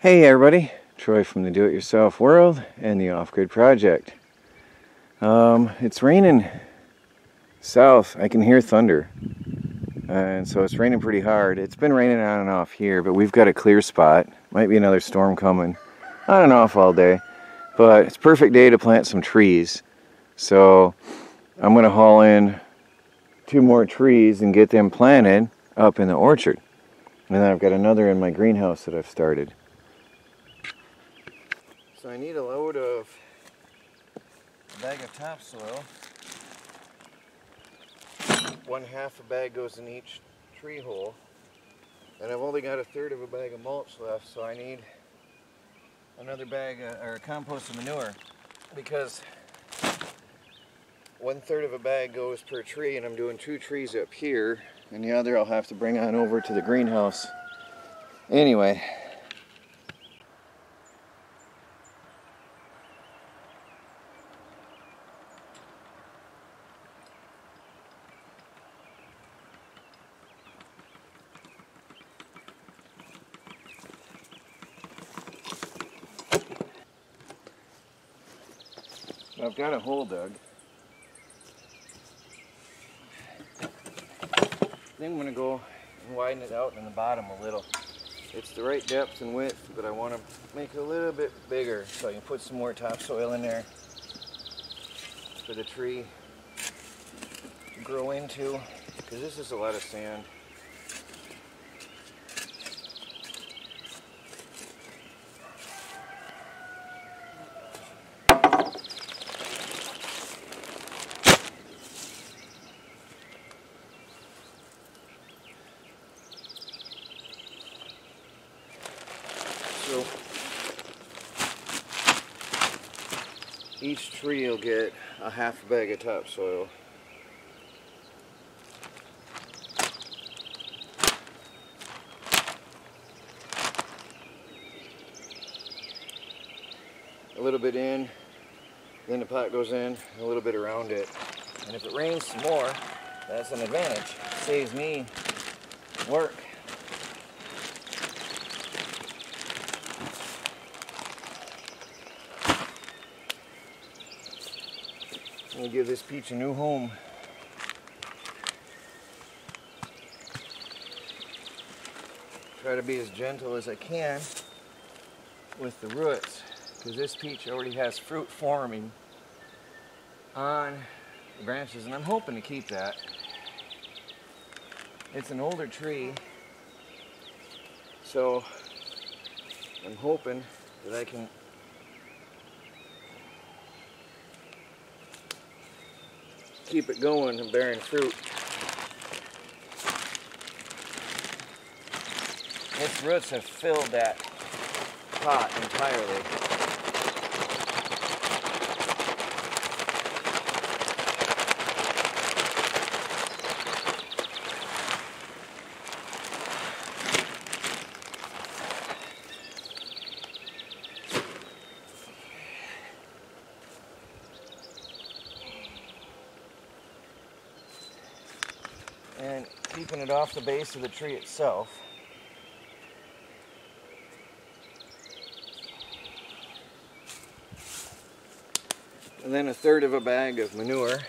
Hey everybody, Troy from the Do-It-Yourself World and the Off-Grid Project. It's raining south. I can hear thunder, and so it's raining pretty hard. It's been raining on and off here, but we've got a clear spot. Might be another storm coming on and off all day, but it's a perfect day to plant some trees. So I'm going to haul in 2 more trees and get them planted up in the orchard. And then I've got another in my greenhouse that I've started. So I need a load of a bag of topsoil. 1/2 a bag goes in each tree hole. And I've only got 1/3 of a bag of mulch left, so I need another bag or composted manure, because 1/3 of a bag goes per tree, and I'm doing 2 trees up here, and the other I'll have to bring on over to the greenhouse. Anyway. I've got a hole dug. I think I'm going to go and widen it out in the bottom a little. It's the right depth and width, but I want to make it a little bit bigger so I can put some more topsoil in there for the tree to grow into, because this is a lot of sand. So each tree will get 1/2 bag of topsoil. A little bit in, then the pot goes in, a little bit around it. And if it rains some more, that's an advantage. It saves me work. We'll give this peach a new home. Try to be as gentle as I can with the roots, because this peach already has fruit forming on the branches, and I'm hoping to keep that. It's an older tree, so I'm hoping that I can keep it going and bearing fruit. Its roots have filled that pot entirely. And keeping it off the base of the tree itself. And then 1/3 of a bag of manure.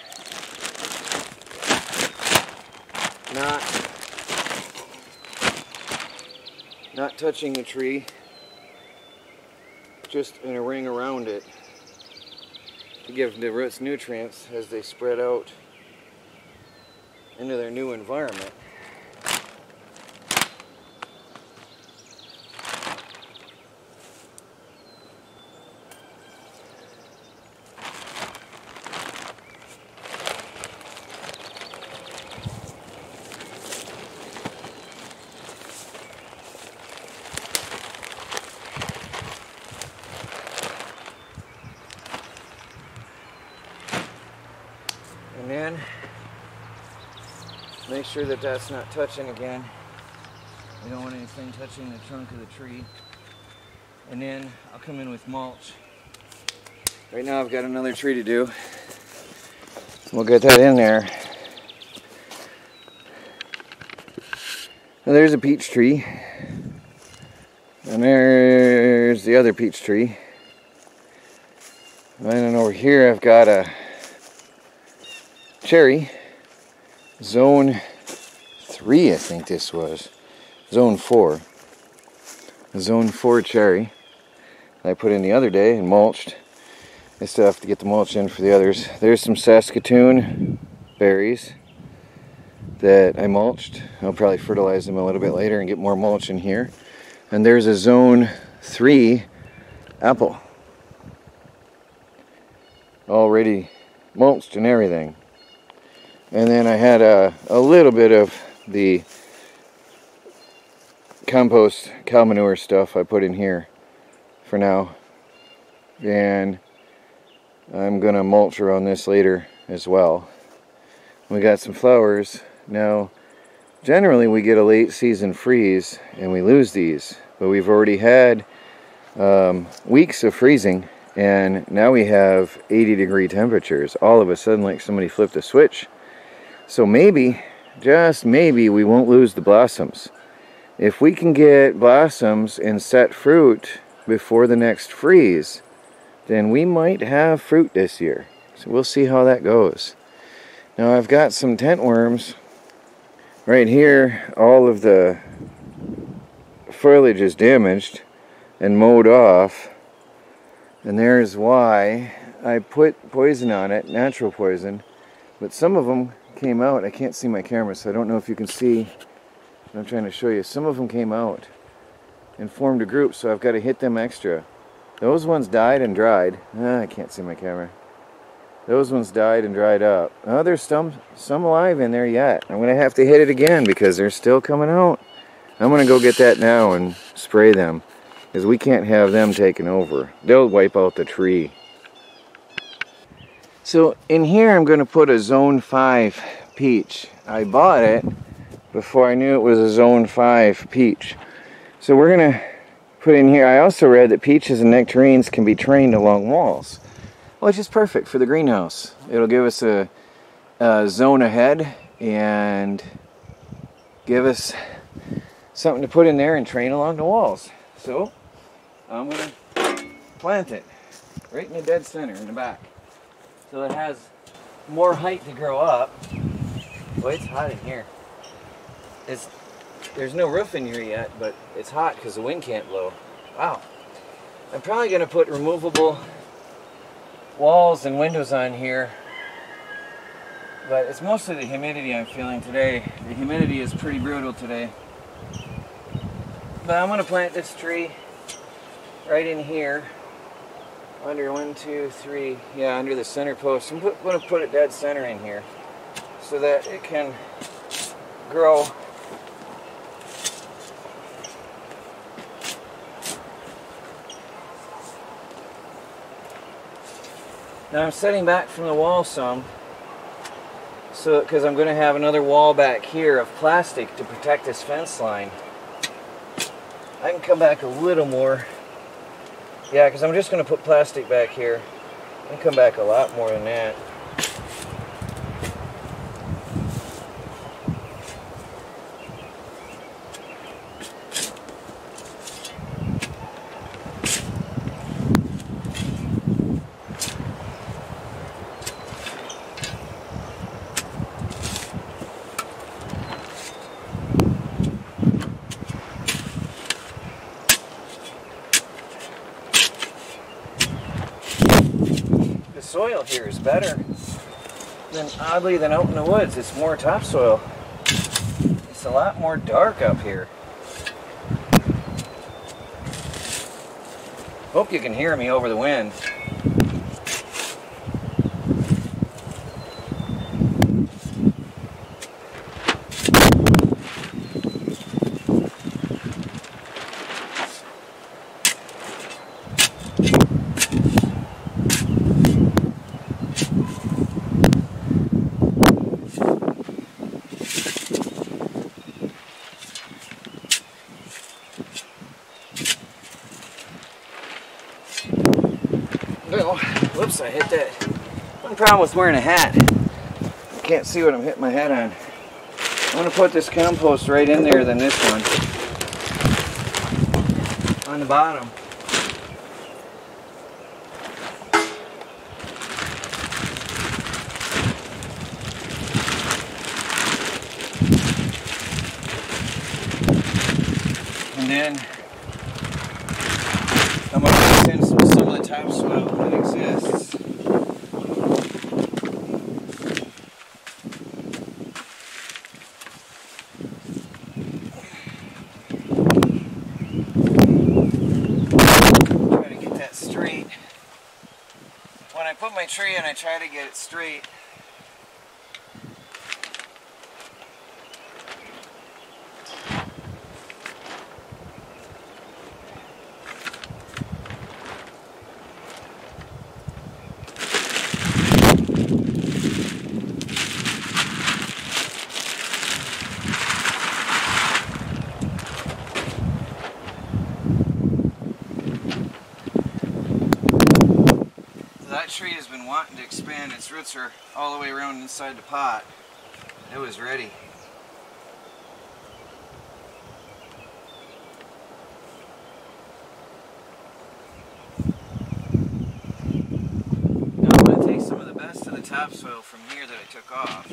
Not touching the tree, just in a ring around it to give the roots nutrients as they spread out into their new environment. And then make sure that that's not touching again. We don't want anything touching the trunk of the tree. And then I'll come in with mulch. Right now I've got another tree to do. We'll get that in there. Now there's a peach tree. And there's the other peach tree. And then over here I've got a cherry. Zone 3, I think this was. Zone 4. Zone 4 cherry. I put in the other day and mulched. I still have to get the mulch in for the others. There's some Saskatoon berries that I mulched. I'll probably fertilize them a little bit later and get more mulch in here. And there's a Zone 3 apple. Already mulched and everything. And then I had a little bit of the compost cow manure stuff I put in here for now. And I'm going to mulch around this later as well. We got some flowers. Now, generally we get a late season freeze and we lose these. But we've already had weeks of freezing. And now we have 80-degree temperatures. All of a sudden, like somebody flipped a switch. So maybe, just maybe, we won't lose the blossoms. If we can get blossoms and set fruit before the next freeze, then we might have fruit this year. So we'll see how that goes. Now I've got some tent worms. Right here, all of the foliage is damaged and mowed off. And there's why I put poison on it, natural poison. But some of them came out. I can't see my camera, so I don't know if you can see what I'm trying to show you. Some of them came out and formed a group, so I've got to hit them extra. Those ones died and dried. I can't see my camera. Those ones died and dried up. Oh, there's some alive in there yet. I'm going to have to hit it again because they're still coming out. I'm going to go get that now and spray them, because we can't have them taken over. They'll wipe out the tree. So in here I'm going to put a Zone 5 peach. I bought it before I knew it was a Zone 5 peach. So we're going to put in here, I also read that peaches and nectarines can be trained along walls, which is perfect for the greenhouse. It'll give us a zone ahead and give us something to put in there and train along the walls. So I'm going to plant it right in the dead center in the back, so it has more height to grow up. Boy, it's hot in here. There's no roof in here yet, but it's hot because the wind can't blow. Wow. I'm probably going to put removable walls and windows on here, but it's mostly the humidity I'm feeling today. The humidity is pretty brutal today. But I'm going to plant this tree right in here, under 1, 2, 3, yeah, under the center post. I'm going to put it dead center in here so that it can grow. Now I'm setting back from the wall some, so because I'm going to have another wall back here of plastic to protect this fence line. I can come back a little more. Yeah, because I'm just going to put plastic back here. I can come back a lot more than that. Soil here is better than, oddly, than out in the woods. It's more topsoil. It's a lot more dark up here. Hope you can hear me over the wind. Oh, whoops, I hit that. One problem with wearing a hat. I can't see what I'm hitting my head on. I'm going to put this compost right in there than this one. on the bottom. And then I'm going to mix in some of the topsoil that exists. Try to get that straight. When I put my tree in, I try to get it straight. That tree has been wanting to expand. Its roots are all the way around inside the pot. It was ready. Now I'm going to take some of the best of the topsoil from here that I took off.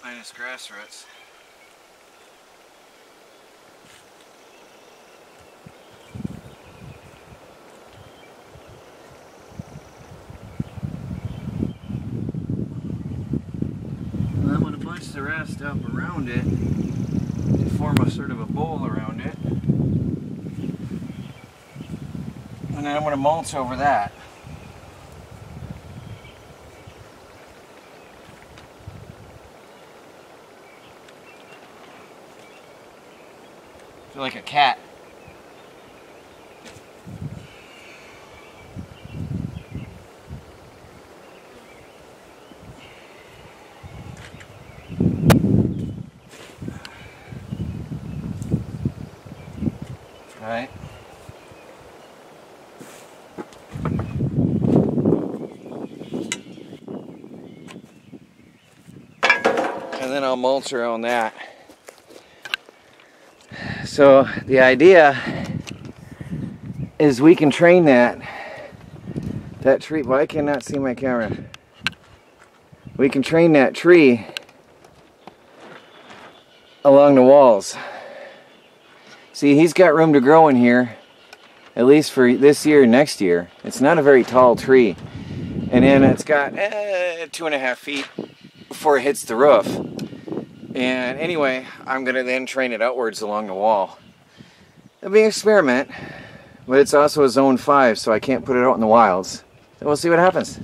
Minus grass roots. And I'm going to bunch the rest up around it to form a sort of a bowl around it. And then I'm going to mulch over that. Feel like a cat. Right. And then I'll mulch around that. So the idea is we can train that tree. Well, I cannot see my camera. We can train that tree along the walls. See, he's got room to grow in here, at least for this year and next year. It's not a very tall tree. And then it's got 2.5 feet before it hits the roof. And anyway, I'm going to then train it outwards along the wall. It'll be an experiment, but it's also a zone 5, so I can't put it out in the wilds. So we'll see what happens.